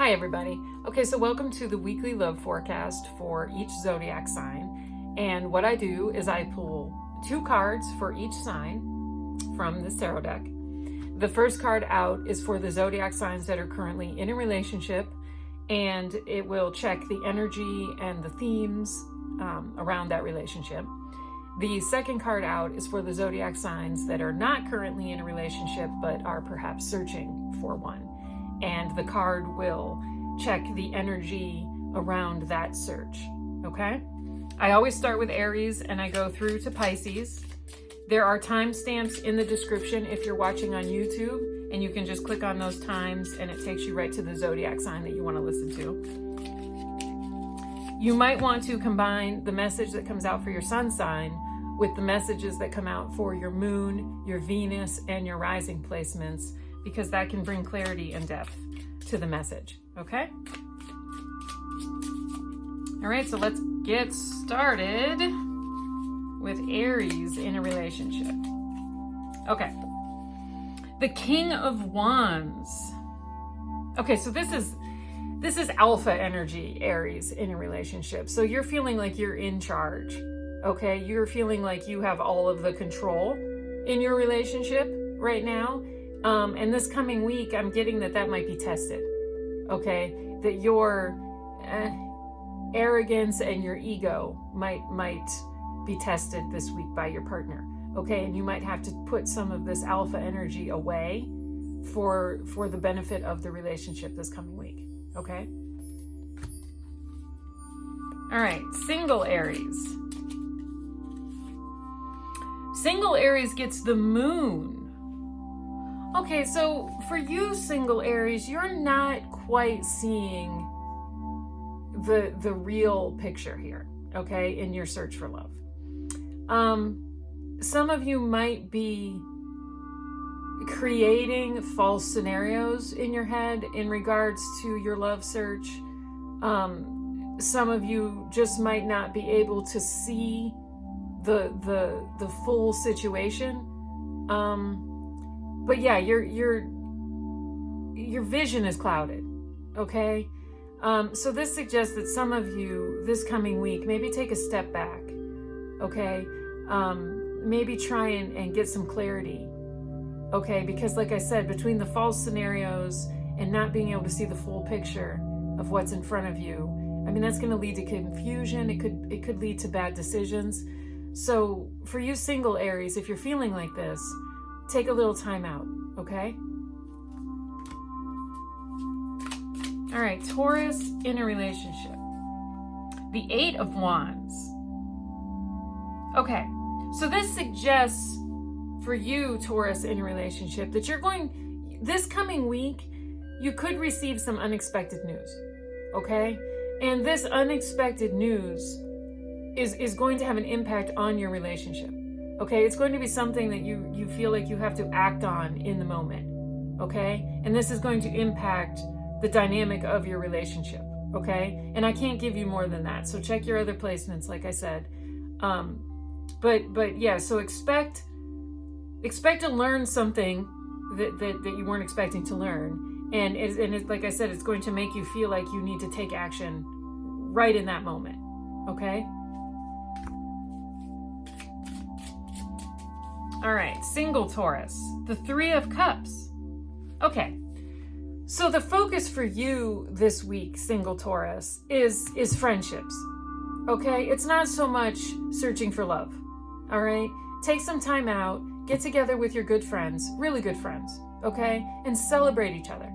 Hi everybody. Okay, so welcome to the weekly love forecast for each zodiac sign. And what I do is I pull 2 cards for each sign from this tarot deck. The first card out is for the zodiac signs that are currently in a relationship, and it will check the energy and the themes around that relationship. The second card out is for the zodiac signs that are not currently in a relationship but are perhaps searching for one. And the card will check the energy around that search, okay? I always start with Aries and I go through to Pisces. There are timestamps in the description if you're watching on YouTube, and you can just click on those times and it takes you right to the zodiac sign that you want to listen to. You might want to combine the message that comes out for your sun sign with the messages that come out for your moon, your Venus, and your rising placements, because that can bring clarity and depth to the message, okay? All right, so let's get started with Aries in a relationship. Okay, the King of Wands. Okay, so this is alpha energy, Aries, in a relationship. So you're feeling like you're in charge, okay? You're feeling like you have all of the control in your relationship right now. And this coming week, I'm getting that might be tested, okay? That your arrogance and your ego might be tested this week by your partner, okay? And you might have to put some of this alpha energy away for the benefit of the relationship this coming week, okay? All right, single Aries. Single Aries gets the moon. Okay, so for you single Aries, you're not quite seeing the real picture here, okay, in your search for love. Some of you might be creating false scenarios in your head in regards to your love search. Some of you just might not be able to see the full situation. But yeah, your vision is clouded, okay? So this suggests that some of you this coming week, maybe take a step back, okay? Maybe try and get some clarity, okay? Because like I said, between the false scenarios and not being able to see the full picture of what's in front of you, I mean, that's going to lead to confusion. It could lead to bad decisions. So for you single Aries, if you're feeling like this, take a little time out, okay? All right, Taurus in a relationship. The 8 of Wands. Okay, so this suggests for you, Taurus, in a relationship, that this coming week, you could receive some unexpected news, okay? And this unexpected news is going to have an impact on your relationship. Okay, it's going to be something that you feel like you have to act on in the moment, okay? And this is going to impact the dynamic of your relationship, okay? And I can't give you more than that, so check your other placements, like I said. But yeah, so expect to learn something that you weren't expecting to learn. And it's, like I said, it's going to make you feel like you need to take action right in that moment, okay? All right, single Taurus, the 3 of Cups. Okay, so the focus for you this week, single Taurus, is friendships, okay? It's not so much searching for love, all right? Take some time out, get together with your good friends, really good friends, okay? And celebrate each other,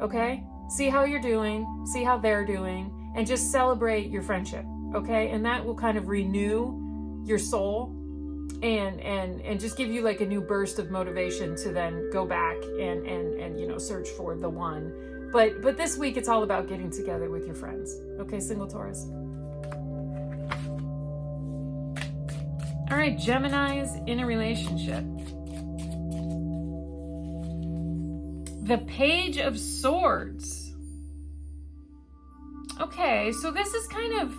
okay? See how you're doing, see how they're doing, and just celebrate your friendship, okay? And that will kind of renew your soul and just give you like a new burst of motivation to then go back and search for the one. But this week it's all about getting together with your friends. Okay, single Taurus. All right, Geminis in a relationship. The Page of Swords. Okay, so this is kind of,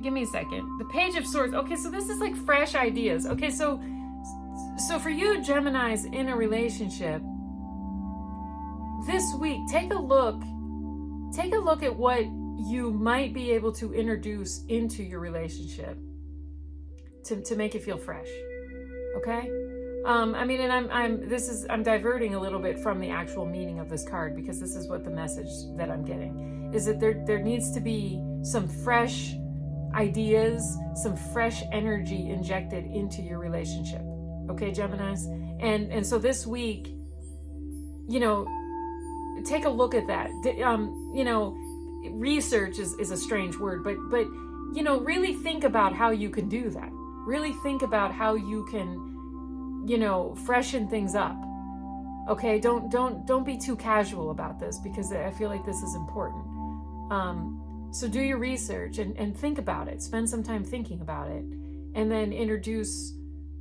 give me a second. The Page of Swords. Okay, so this is like fresh ideas. Okay, so for you Geminis in a relationship, this week, take a look at what you might be able to introduce into your relationship to make it feel fresh. Okay? I mean, and I'm diverting a little bit from the actual meaning of this card, because this is what the message that I'm getting is, that there needs to be some fresh ideas, some fresh energy injected into your relationship. Okay, Geminis? And so this week, take a look at that. Research is a strange word, but really think about how you can do that. Really think about how you can, freshen things up. Okay, don't be too casual about this, because I feel like this is important. So do your research and think about it. Spend some time thinking about it, and then introduce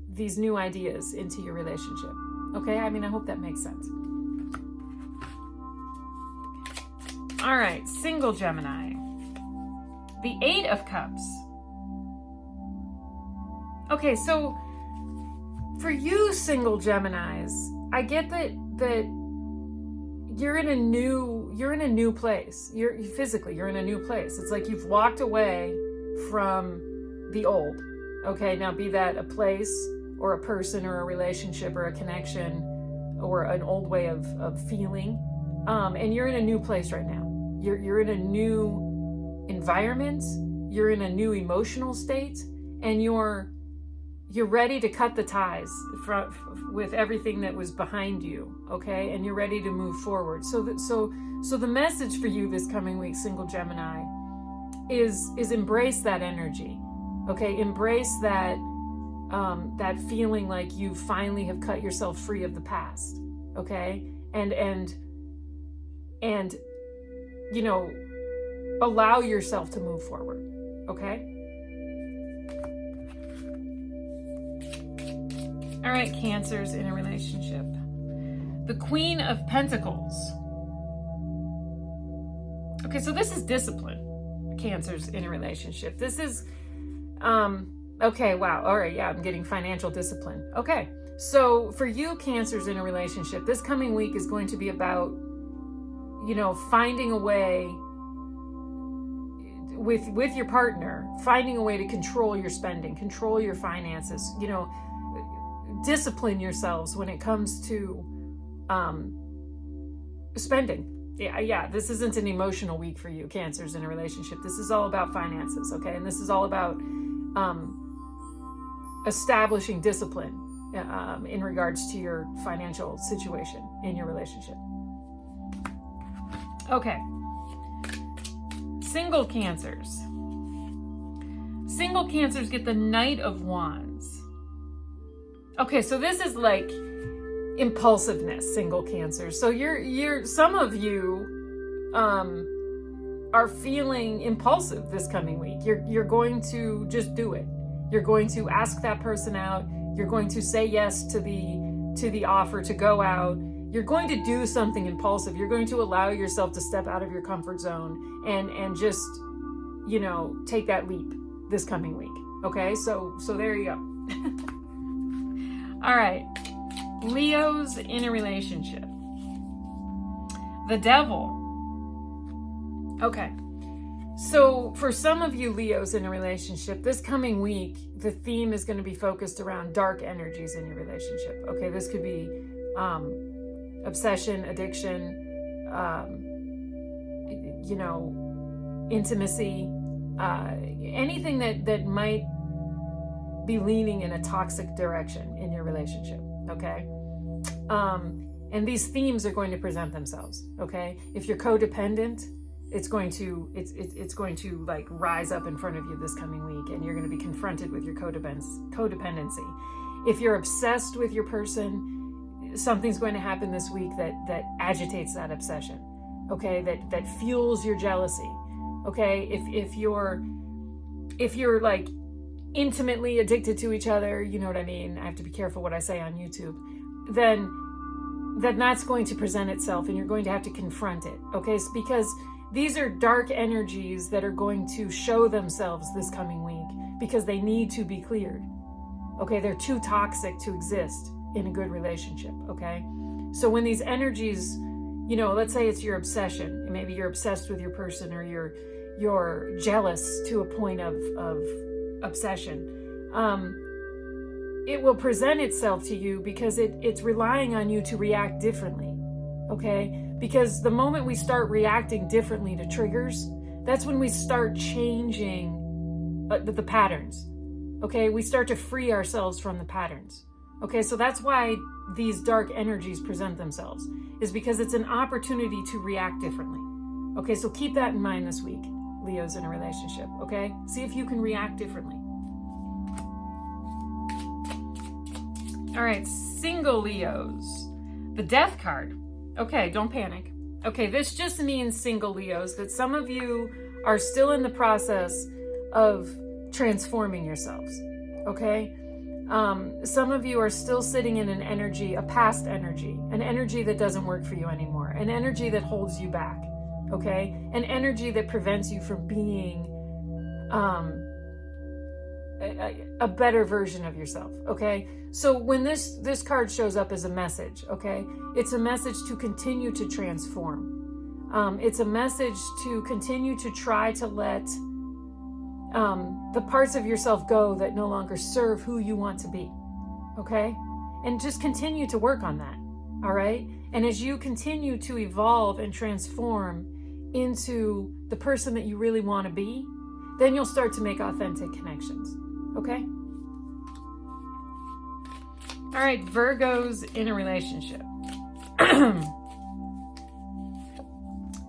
these new ideas into your relationship. Okay, I mean, I hope that makes sense. All right, single Gemini. The 8 of Cups. Okay, so for you single Geminis, I get that you're in a new place. You're in a new place. It's like you've walked away from the old. Okay, now be that a place or a person or a relationship or a connection or an old way of feeling. And you're in a new place right now. You're in a new environment. You're in a new emotional state, and you're ready to cut the ties with everything that was behind you, okay? And you're ready to move forward. So the message for you this coming week, single Gemini, is embrace that energy, okay? Embrace that feeling like you finally have cut yourself free of the past, okay? And allow yourself to move forward, okay? All right, Cancers in a relationship. The Queen of Pentacles. Okay, so this is discipline, Cancers in a relationship. This is, okay, wow. All right, yeah, I'm getting financial discipline. Okay, so for you Cancers in a relationship, this coming week is going to be about, finding a way with your partner, finding a way to control your spending, control your finances, discipline yourselves when it comes to spending. Yeah, this isn't an emotional week for you, Cancers in a relationship. This is all about finances, okay? And this is all about establishing discipline in regards to your financial situation in your relationship. Okay. Single Cancers. Single Cancers get the Knight of Wands. Okay, so this is like impulsiveness, single Cancers. So you're some of you are feeling impulsive this coming week. You're going to just do it. You're going to ask that person out. You're going to say yes to the offer to go out. You're going to do something impulsive. You're going to allow yourself to step out of your comfort zone and just, take that leap this coming week. Okay, so there you go. All right, Leos in a relationship. The Devil. Okay, so for some of you Leos in a relationship, this coming week, the theme is going to be focused around dark energies in your relationship. Okay, this could be obsession, addiction, intimacy, anything that might be leaning in a toxic direction in your relationship, okay? And these themes are going to present themselves, okay? If you're codependent, it's going to like rise up in front of you this coming week, and you're going to be confronted with your codependency. If you're obsessed with your person, something's going to happen this week that agitates that obsession, okay? That fuels your jealousy, okay? If you're like intimately addicted to each other, you know what I mean? I have to be careful what I say on YouTube. Then that's going to present itself, and you're going to have to confront it, okay? It's because these are dark energies that are going to show themselves this coming week because they need to be cleared, okay? They're too toxic to exist in a good relationship, okay? So when these energies, you know, let's say it's your obsession, and maybe you're obsessed with your person, or you're jealous to a point of obsession. It will present itself to you because it's relying on you to react differently, okay? Because the moment we start reacting differently to triggers, that's when we start changing the patterns, okay? We start to free ourselves from the patterns, okay? So that's why these dark energies present themselves, is because it's an opportunity to react differently, okay? So keep that in mind this week, Leos in a relationship, okay? See if you can react differently. All right, single Leos. The Death card. Okay, don't panic. Okay, this just means, single Leos, that some of you are still in the process of transforming yourselves, okay? Some of you are still sitting in an energy, a past energy, an energy that doesn't work for you anymore, an energy that holds you back, okay? An energy that prevents you from being a better version of yourself, okay? So when this card shows up as a message, okay, it's a message to continue to transform. It's a message to continue to try to let the parts of yourself go that no longer serve who you want to be, okay? And just continue to work on that, all right? And as you continue to evolve and transform into the person that you really want to be, then you'll start to make authentic connections, okay? All right, Virgos in a relationship.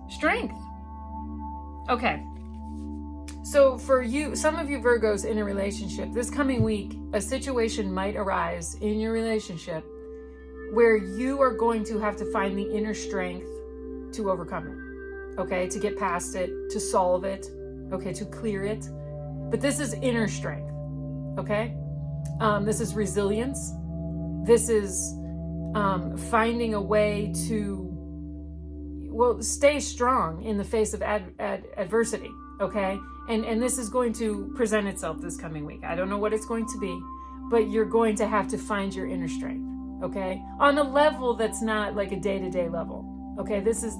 Strength. Okay. So for you, some of you Virgos in a relationship, this coming week, a situation might arise in your relationship where you are going to have to find the inner strength to overcome it, okay? To get past it, to solve it, okay? To clear it. But this is inner strength, okay? This is resilience. This is finding a way to, well, stay strong in the face of adversity, okay? And this is going to present itself this coming week. I don't know what it's going to be, but you're going to have to find your inner strength, okay? On a level that's not like a day-to-day level, okay? This is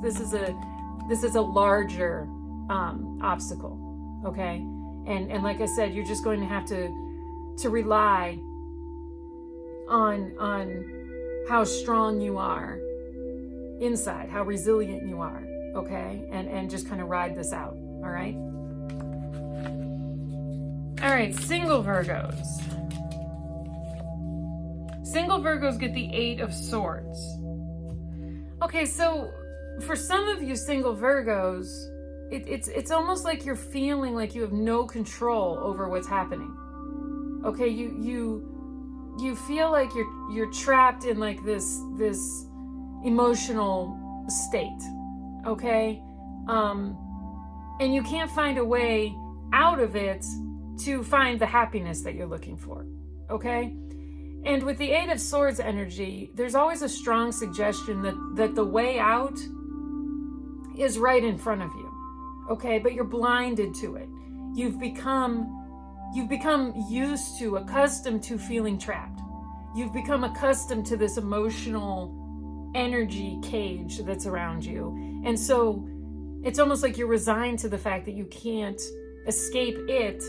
a larger obstacle, okay? And like I said, you're just going to have to rely on how strong you are inside, how resilient you are, okay? And just kind of ride this out, all right? All right, single Virgos. Single Virgos get the 8 of Swords. Okay, so for some of you single Virgos, it's almost like you're feeling like you have no control over what's happening. Okay, you feel like you're trapped in like this emotional state, okay? And you can't find a way out of it to find the happiness that you're looking for, okay? And with the 8 of Swords energy, there's always a strong suggestion that the way out is right in front of you, okay? But you're blinded to it. You've become used to, accustomed to feeling trapped. You've become accustomed to this emotional energy cage that's around you. And so it's almost like you're resigned to the fact that you can't escape it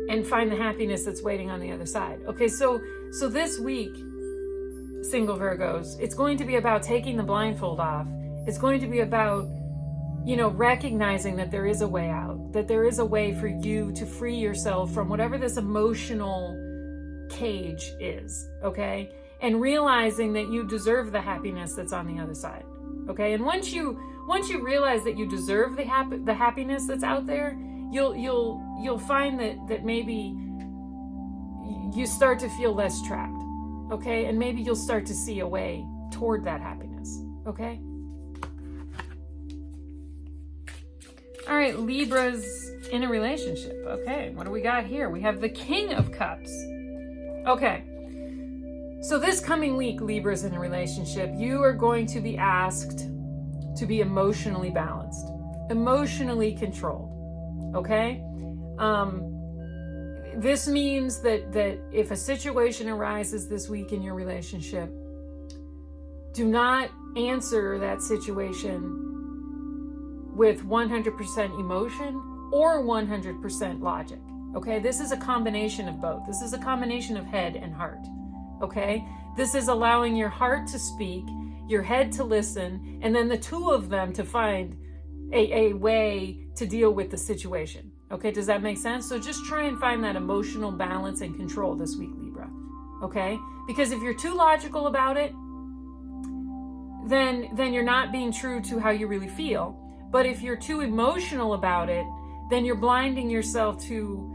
and find the happiness that's waiting on the other side. Okay, so this week, single Virgos, it's going to be about taking the blindfold off. It's going to be about, you know, recognizing that there is a way out, that there is a way for you to free yourself from whatever this emotional cage is, okay? And realizing that you deserve the happiness that's on the other side, okay? And once you realize that you deserve the happiness that's out there, you'll find that maybe you start to feel less trapped, okay? And maybe you'll start to see a way toward that happiness, okay? All right, Libras in a relationship. Okay, what do we got here? We have the King of Cups. Okay, so this coming week, Libras in a relationship, you are going to be asked to be emotionally balanced, emotionally controlled, okay? This means that if a situation arises this week in your relationship, do not answer that situation with 100% emotion or 100% logic. Okay, this is a combination of both. This is a combination of head and heart. Okay, this is allowing your heart to speak, your head to listen, and then the two of them to find a way to deal with the situation. Okay, does that make sense? So just try and find that emotional balance and control this week, Libra. Okay, because if you're too logical about it, then you're not being true to how you really feel. But if you're too emotional about it, then you're blinding yourself to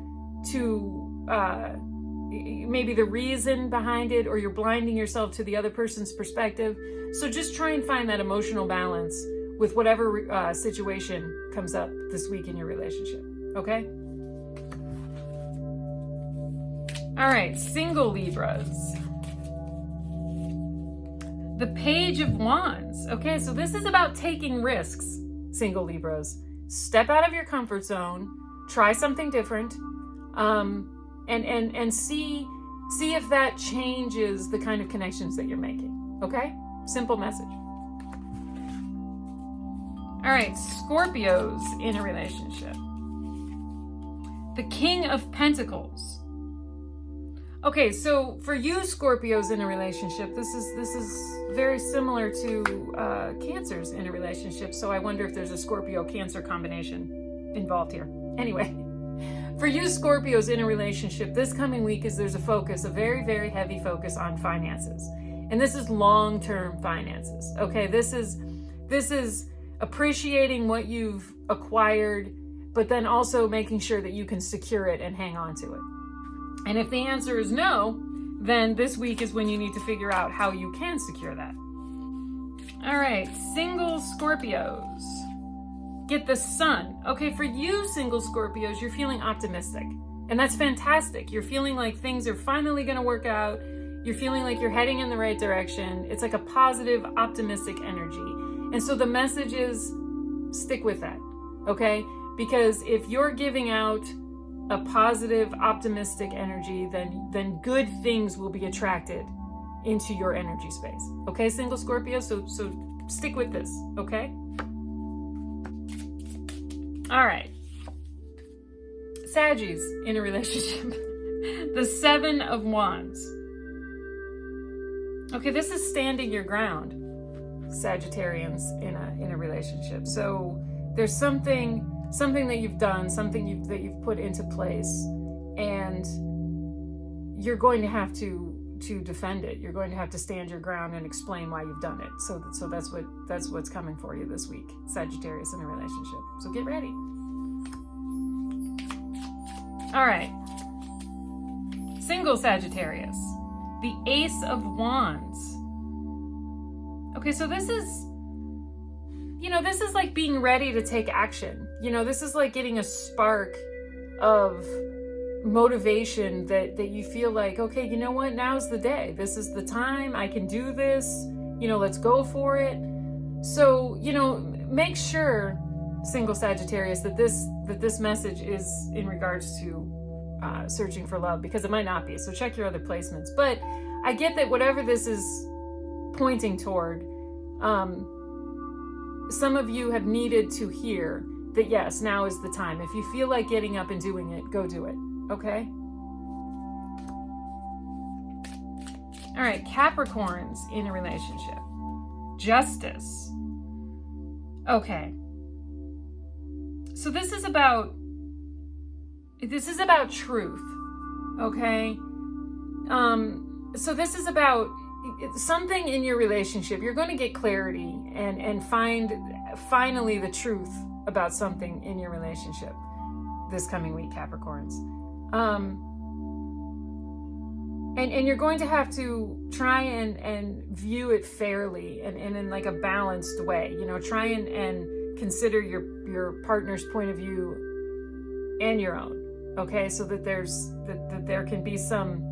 maybe the reason behind it, or you're blinding yourself to the other person's perspective. So just try and find that emotional balance with whatever situation comes up this week in your relationship. Okay? All right, single Libras. The Page of Wands. Okay, so this is about taking risks, single Libras. Step out of your comfort zone, try something different, and see if that changes the kind of connections that you're making. Okay? Simple message. All right, Scorpios in a relationship. The King of Pentacles. Okay, so for you Scorpios in a relationship, this is very similar to Cancers in a relationship. So I wonder if there's a Scorpio-Cancer combination involved here. Anyway, for you Scorpios in a relationship, this coming week there's a very, very heavy focus on finances. And this is long-term finances. Okay, this is appreciating what you've acquired, but then also making sure that you can secure it and hang on to it. And if the answer is no, then this week is when you need to figure out how you can secure that. All right, single Scorpios. Get the Sun. Okay, for you single Scorpios, you're feeling optimistic. And that's fantastic. You're feeling like things are finally going to work out. You're feeling like you're heading in the right direction. It's like a positive, optimistic energy. And so the message is stick with that, okay? Because if you're giving out a positive, optimistic energy, then good things will be attracted into your energy space. Okay, single Scorpio? So stick with this, okay? All right. Saggies in a relationship. The Seven of Wands. Okay, this is standing your ground, Sagittarians in a relationship. So there's something that you've done, that you've put into place, and you're going to have to defend it. You're going to have to stand your ground and explain why you've done it. So that's what's coming for you this week, Sagittarius in a relationship. So get ready. All right. Single Sagittarius, the Ace of Wands. Okay, so this is like being ready to take action. This is like getting a spark of motivation that you feel like, okay, you know what? Now's the day. This is the time. I can do this. Let's go for it. So, make sure, single Sagittarius, that this message is in regards to searching for love, because it might not be. So check your other placements. But I get that whatever this is pointing toward, some of you have needed to hear that, yes, now is the time. If you feel like getting up and doing it, go do it. Okay? All right, Capricorns in a relationship. Justice. Okay. So this is about truth. Okay? So this is about something in your relationship. You're going to get clarity and find finally the truth about something in your relationship this coming week, Capricorns. And you're going to have to try and view it fairly and in like a balanced way. Try and consider your partner's point of view and your own. Okay, so that there can be some,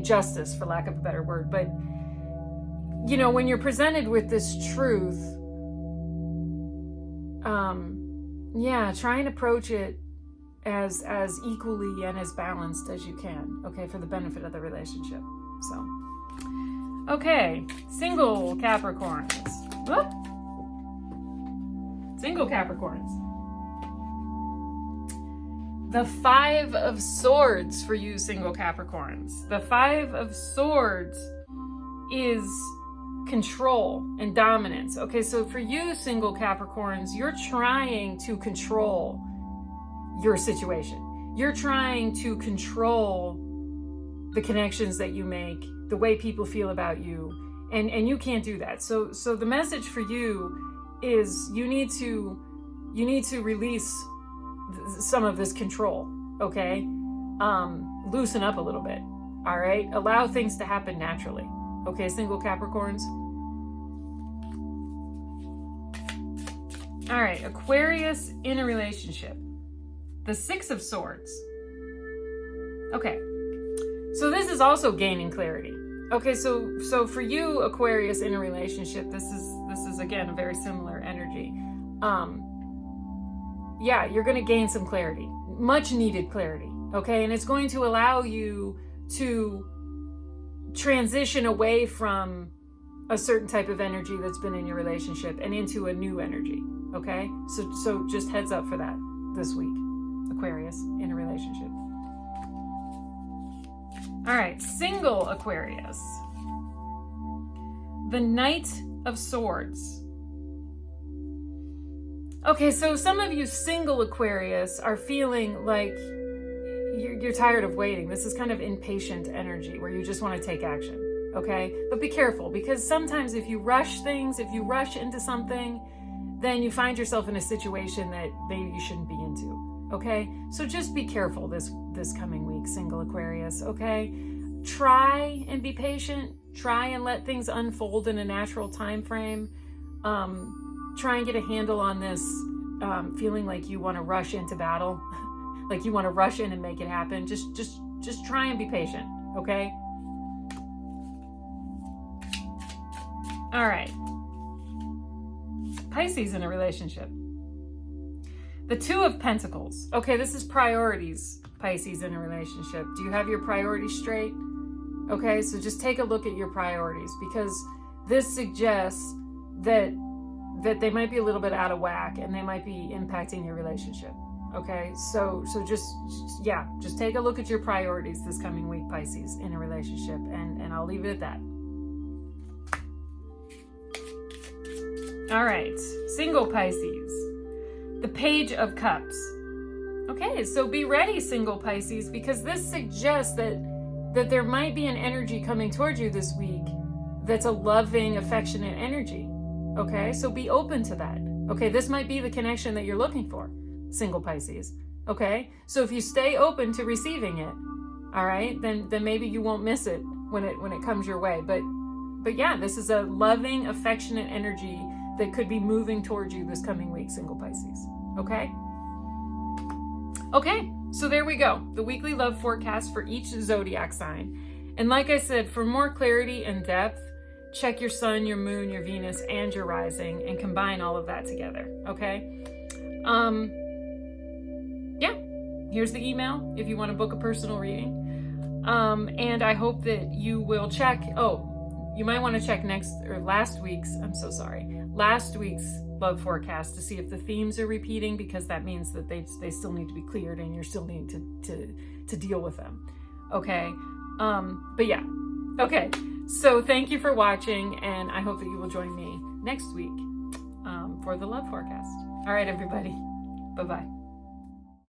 justice, for lack of a better word. But when you're presented with this truth, try and approach it as equally and as balanced as you can, okay, for the benefit of the relationship. So, okay, single Capricorns. Oh. Single Capricorns. The Five of Swords for you single Capricorns. The Five of Swords is control and dominance. Okay, so for you single Capricorns, you're trying to control your situation. You're trying to control the connections that you make, the way people feel about you, and you can't do that. So the message for you is you need to release some of this control, okay? Loosen up a little bit, all right? Allow things to happen naturally, okay, single Capricorns? All right, Aquarius in a relationship. The Six of Swords. Okay, so this is also gaining clarity. Okay, so for you, Aquarius in a relationship, this is again a very similar energy. Yeah, you're going to gain some clarity, much needed clarity. Okay, and it's going to allow you to transition away from a certain type of energy that's been in your relationship and into a new energy. Okay, so just heads up for that this week, Aquarius in a relationship. All right, single Aquarius. The Knight of Swords. Okay, so some of you single Aquarius are feeling like you're tired of waiting. This is kind of impatient energy where you just want to take action, okay? But be careful, because sometimes if you rush things, if you rush into something, then you find yourself in a situation that maybe you shouldn't be into. Okay, so just be careful this coming week, single Aquarius, okay? Try and be patient. Try and let things unfold in a natural time frame. Try and get a handle on this feeling like you want to rush into battle, like you want to rush in and make it happen. Just try and be patient, okay? All right. Pisces in a relationship. The Two of Pentacles. Okay, this is priorities, Pisces in a relationship. Do you have your priorities straight? Okay, so just take a look at your priorities, because this suggests that they might be a little bit out of whack and they might be impacting your relationship. Okay, so just take a look at your priorities this coming week, Pisces in a relationship, and I'll leave it at that. All right, single Pisces. The Page of Cups. Okay, so be ready, single Pisces, because this suggests that there might be an energy coming towards you this week that's a loving, affectionate energy. Okay, so be open to that. Okay, this might be the connection that you're looking for, single Pisces. Okay, so if you stay open to receiving it, all right, then maybe you won't miss it when it comes your way. But yeah, this is a loving, affectionate energy that could be moving towards you this coming week, single Pisces. Okay? Okay, so there we go. The weekly love forecast for each zodiac sign. And like I said, for more clarity and depth, check your sun, your moon, your Venus, and your rising, and combine all of that together. Okay? Yeah, here's the email if you want to book a personal reading. And I hope that you will check. Oh, you might want to check last week's love forecast to see if the themes are repeating, because that means that they still need to be cleared and you're still needing to deal with them. Okay. But yeah. Okay. So thank you for watching, and I hope that you will join me next week for the love forecast. All right, everybody. Bye-bye.